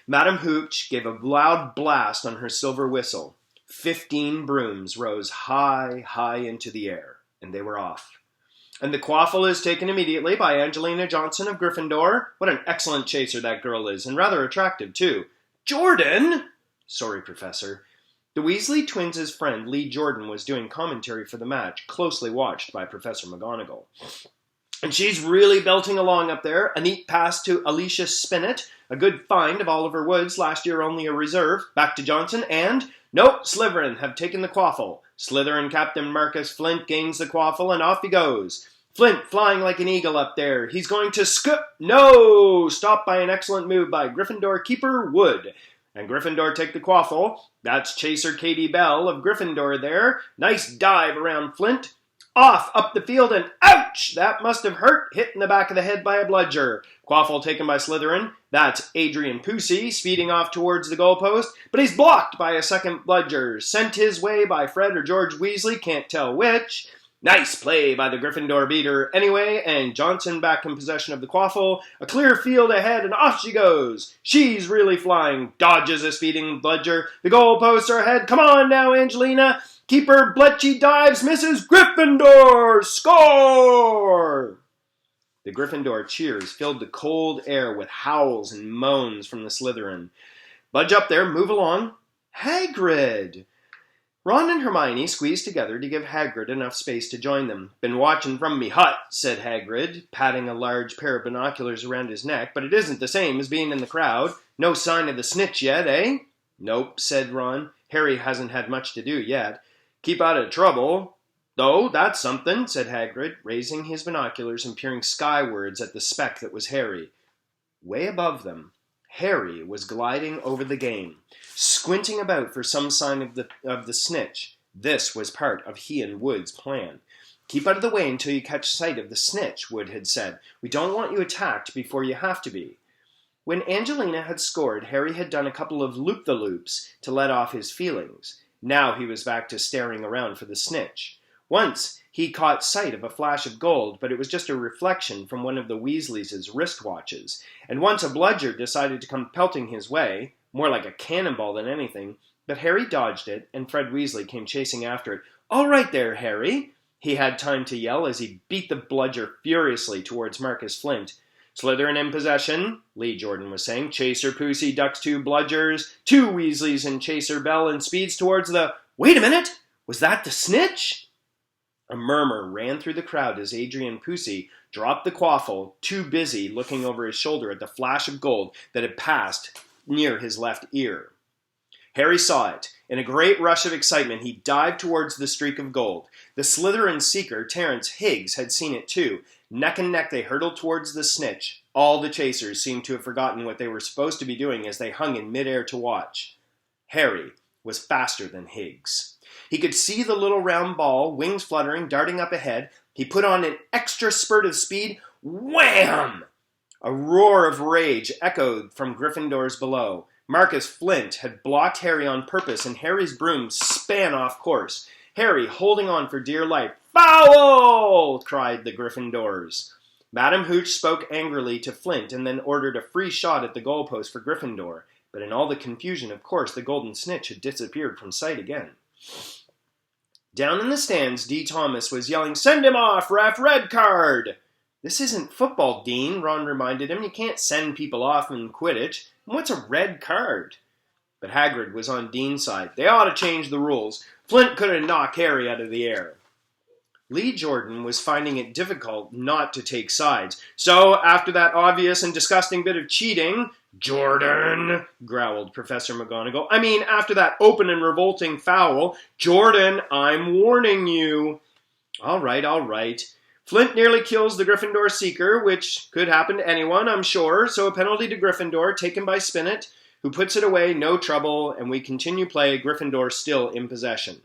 Madam Hooch gave a loud blast on her silver whistle. 15 brooms rose high, high into the air, and they were off. And the quaffle is taken immediately by Angelina Johnson of Gryffindor. What an excellent chaser that girl is, and rather attractive, too. Jordan! Sorry, Professor. The Weasley twins' friend Lee Jordan was doing commentary for the match, closely watched by Professor McGonagall. And she's really belting along up there. A neat pass to Alicia Spinnet, a good find of Oliver Woods, last year only a reserve. Back to Johnson, and... Nope, Slytherin have taken the quaffle. Slytherin Captain Marcus Flint gains the quaffle, and off he goes. Flint flying like an eagle up there. He's going to scoop. No! Stopped by an excellent move by Gryffindor keeper Wood. And Gryffindor take the quaffle. That's Chaser Katie Bell of Gryffindor there. Nice dive around Flint. Off, up the field, and ouch! That must have hurt. Hit in the back of the head by a bludger. Quaffle taken by Slytherin. That's Adrian Pusey, speeding off towards the goalpost, but he's blocked by a second bludger. Sent his way by Fred or George Weasley, can't tell which. Nice play by the Gryffindor beater anyway, and Johnson back in possession of the quaffle. A clear field ahead, and off she goes. She's really flying. Dodges a speeding bludger. The goalposts are ahead. Come on now, Angelina. Keeper Bletchy dives, misses. Gryffindor! Score! The Gryffindor cheers filled the cold air with howls and moans from the Slytherin. Budge up there, move along. Hagrid! Ron and Hermione squeezed together to give Hagrid enough space to join them. Been watching from me hut, said Hagrid, patting a large pair of binoculars around his neck, but it isn't the same as being in the crowd. No sign of the snitch yet, eh? Nope, said Ron. Harry hasn't had much to do yet. Keep out of trouble. Though, that's something, said Hagrid, raising his binoculars and peering skywards at the speck that was Harry. Way above them, Harry was gliding over the game, squinting about for some sign of the snitch. This was part of he and Wood's plan. Keep out of the way until you catch sight of the snitch, Wood had said. We don't want you attacked before you have to be. When Angelina had scored, Harry had done a couple of loop-the-loops to let off his feelings. Now he was back to staring around for the snitch. Once he caught sight of a flash of gold, but it was just a reflection from one of the Weasleys' wristwatches. And once a bludger decided to come pelting his way, more like a cannonball than anything, but Harry dodged it, and Fred Weasley came chasing after it. All right there, Harry, he had time to yell as he beat the bludger furiously towards Marcus Flint. Slytherin in possession, Lee Jordan was saying. Chaser Pusey ducks 2 bludgers, 2 Weasleys and Chaser Bell, and speeds towards the... Wait a minute! Was that the snitch? A murmur ran through the crowd as Adrian Pusey dropped the quaffle, too busy looking over his shoulder at the flash of gold that had passed near his left ear. Harry saw it. In a great rush of excitement, he dived towards the streak of gold. The Slytherin seeker, Terence Higgs, had seen it too. Neck and neck they hurtled towards the snitch. All the chasers seemed to have forgotten what they were supposed to be doing as they hung in midair to watch. Harry was faster than Higgs. He could see the little round ball, wings fluttering, darting up ahead. He put on an extra spurt of speed. Wham! A roar of rage echoed from Gryffindors below. Marcus Flint had blocked Harry on purpose, and Harry's broom span off course. Harry, holding on for dear life. Foul! Cried the Gryffindors. Madam Hooch spoke angrily to Flint and then ordered a free shot at the goalpost for Gryffindor. But in all the confusion, of course, the golden snitch had disappeared from sight again. Down in the stands, D. Thomas was yelling, "Send him off, ref! Red card!" "This isn't football, Dean," Ron reminded him. "You can't send people off in Quidditch. And what's a red card?" But Hagrid was on Dean's side. They ought to change the rules. Flint couldn't knock Harry out of the air. Lee Jordan was finding it difficult not to take sides. So, after that obvious and disgusting bit of cheating... "Jordan," growled Professor McGonagall. "I mean, after that open and revolting foul. Jordan, I'm warning you." All right. Flint nearly kills the Gryffindor seeker, which could happen to anyone, I'm sure. So a penalty to Gryffindor, taken by Spinnet, who puts it away, no trouble, and we continue play, Gryffindor still in possession.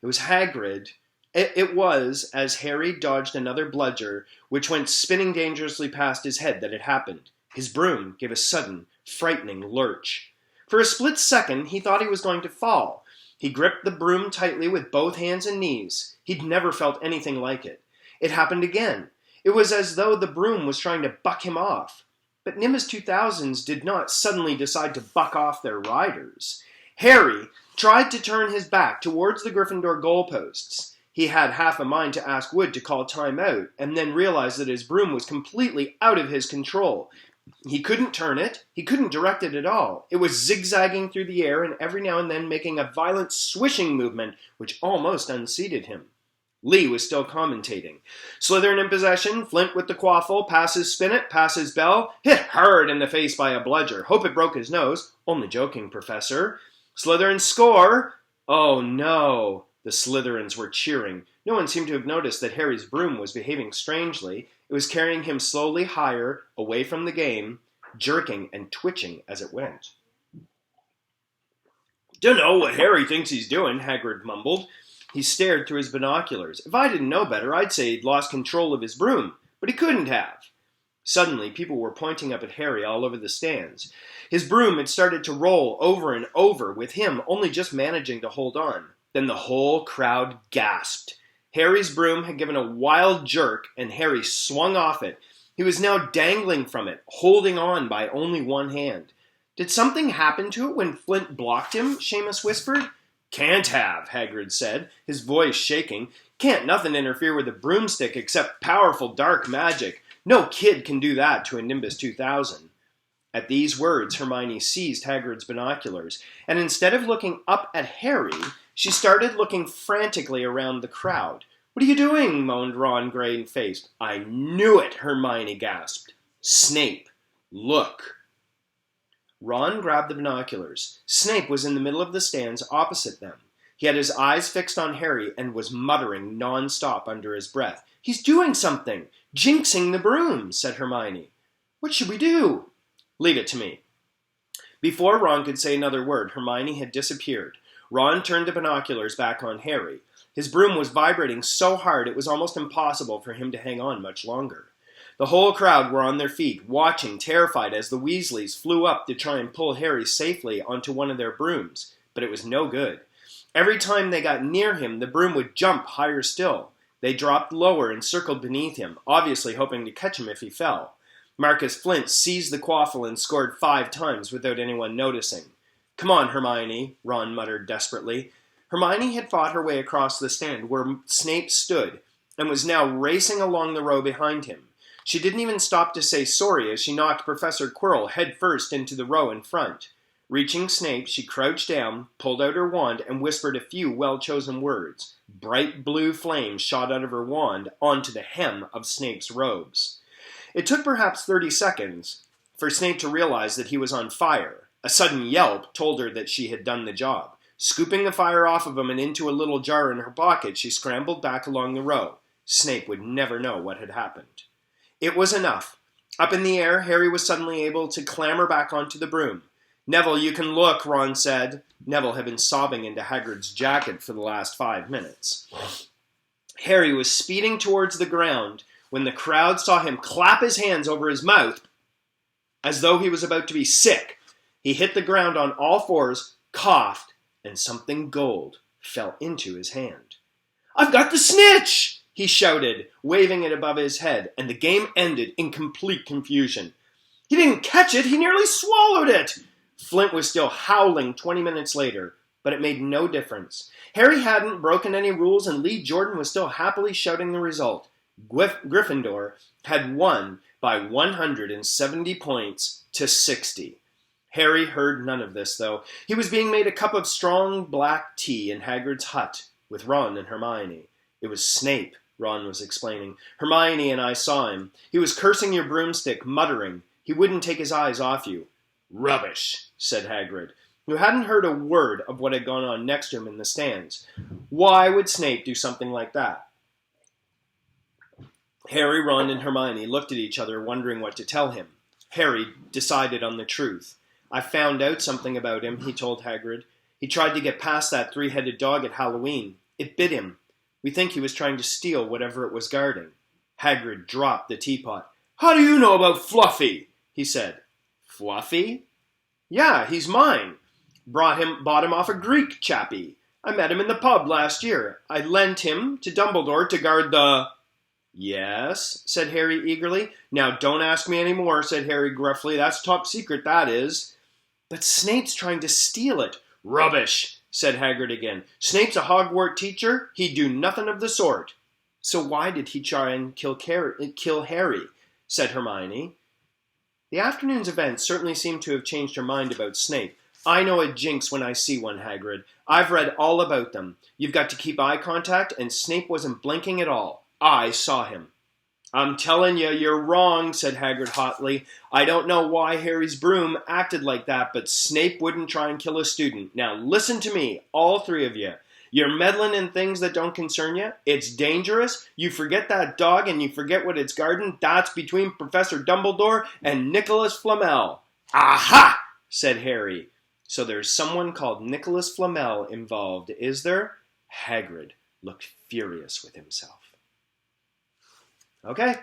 It was Hagrid... It was, as Harry dodged another bludger, which went spinning dangerously past his head, that it happened. His broom gave a sudden, frightening lurch. For a split second, he thought he was going to fall. He gripped the broom tightly with both hands and knees. He'd never felt anything like it. It happened again. It was as though the broom was trying to buck him off. But Nimbus 2000s did not suddenly decide to buck off their riders. Harry tried to turn his back towards the Gryffindor goalposts. He had half a mind to ask Wood to call time out, and then realized that his broom was completely out of his control. He couldn't turn it, he couldn't direct it at all. It was zigzagging through the air and every now and then making a violent swishing movement which almost unseated him. Lee was still commentating. Slytherin in possession, Flint with the quaffle, passes Spinet, passes Bell, hit hard in the face by a bludger. Hope it broke his nose. Only joking, Professor. Slytherin score! Oh no! The Slytherins were cheering. No one seemed to have noticed that Harry's broom was behaving strangely. It was carrying him slowly higher, away from the game, jerking and twitching as it went. "Dunno what Harry thinks he's doing," Hagrid mumbled. He stared through his binoculars. If I didn't know better, I'd say he'd lost control of his broom, but he couldn't have. Suddenly, people were pointing up at Harry all over the stands. His broom had started to roll over and over, with him only just managing to hold on. Then the whole crowd gasped. Harry's broom had given a wild jerk, and Harry swung off it. He was now dangling from it, holding on by only one hand. "Did something happen to it when Flint blocked him?" Seamus whispered. "Can't have," Hagrid said, his voice shaking. "Can't nothing interfere with a broomstick except powerful dark magic. No kid can do that to a Nimbus 2000. At these words, Hermione seized Hagrid's binoculars, and instead of looking up at Harry, she started looking frantically around the crowd. "What are you doing?" moaned Ron, grey-faced. "I knew it," Hermione gasped. "Snape, look." Ron grabbed the binoculars. Snape was in the middle of the stands opposite them. He had his eyes fixed on Harry and was muttering non-stop under his breath. "He's doing something! Jinxing the broom," said Hermione. "What should we do?" "Leave it to me." Before Ron could say another word, Hermione had disappeared. Ron turned the binoculars back on Harry. His broom was vibrating so hard it was almost impossible for him to hang on much longer. The whole crowd were on their feet, watching, terrified, as the Weasleys flew up to try and pull Harry safely onto one of their brooms. But it was no good. Every time they got near him, the broom would jump higher still. They dropped lower and circled beneath him, obviously hoping to catch him if he fell. Marcus Flint seized the quaffle and scored 5 times without anyone noticing. "Come on, Hermione," Ron muttered desperately. Hermione had fought her way across the stand where Snape stood and was now racing along the row behind him. She didn't even stop to say sorry as she knocked Professor Quirrell headfirst into the row in front. Reaching Snape, she crouched down, pulled out her wand, and whispered a few well-chosen words. Bright blue flames shot out of her wand onto the hem of Snape's robes. It took perhaps 30 seconds for Snape to realize that he was on fire. A sudden yelp told her that she had done the job. Scooping the fire off of him and into a little jar in her pocket, she scrambled back along the row. Snape would never know what had happened. It was enough. Up in the air, Harry was suddenly able to clamber back onto the broom. "Neville, you can look," Ron said. Neville had been sobbing into Hagrid's jacket for the last 5 minutes. Harry was speeding towards the ground when the crowd saw him clap his hands over his mouth as though he was about to be sick. He hit the ground on all fours, coughed, and something gold fell into his hand. "I've got the snitch!" he shouted, waving it above his head, and the game ended in complete confusion. "He didn't catch it, he nearly swallowed it!" Flint was still howling 20 minutes later, but it made no difference. Harry hadn't broken any rules, and Lee Jordan was still happily shouting the result. Gryffindor had won by 170 points to 60. Harry heard none of this, though. He was being made a cup of strong black tea in Hagrid's hut with Ron and Hermione. "It was Snape," Ron was explaining. "Hermione and I saw him. He was cursing your broomstick, muttering. He wouldn't take his eyes off you." "Rubbish," said Hagrid, who hadn't heard a word of what had gone on next to him in the stands. Why would Snape do something like that? Harry, Ron, and Hermione looked at each other, wondering what to tell him. Harry decided on the truth. "I found out something about him," he told Hagrid. "He tried to get past that 3-headed dog at Halloween. It bit him. We think he was trying to steal whatever it was guarding." Hagrid dropped the teapot. "How do you know about Fluffy?" he said. "Fluffy?" "Yeah, he's mine. Bought him off a Greek chappie. I met him in the pub last year. I lent him to Dumbledore to guard the..." Yes, said Harry eagerly. Now don't ask me any more, said Harry gruffly. That's top secret, that is. But Snape's trying to steal it. Rubbish, said Hagrid again. Snape's a Hogwarts teacher. He'd do nothing of the sort. So why did he try and kill Harry? Said Hermione. The afternoon's events certainly seemed to have changed her mind about Snape. I know a jinx when I see one, Hagrid. I've read all about them. You've got to keep eye contact, and Snape wasn't blinking at all. I saw him. I'm telling you, you're wrong, said Hagrid hotly. I don't know why Harry's broom acted like that, but Snape wouldn't try and kill a student. Now listen to me, all three of you. You're meddling in things that don't concern you. It's dangerous. You forget that dog and you forget what it's guarding. That's between Professor Dumbledore and Nicholas Flamel. Aha! Said Harry. So there's someone called Nicholas Flamel involved, is there? Hagrid looked furious with himself. Okay,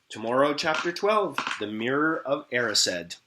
tomorrow, chapter 12, The Mirror of Erised.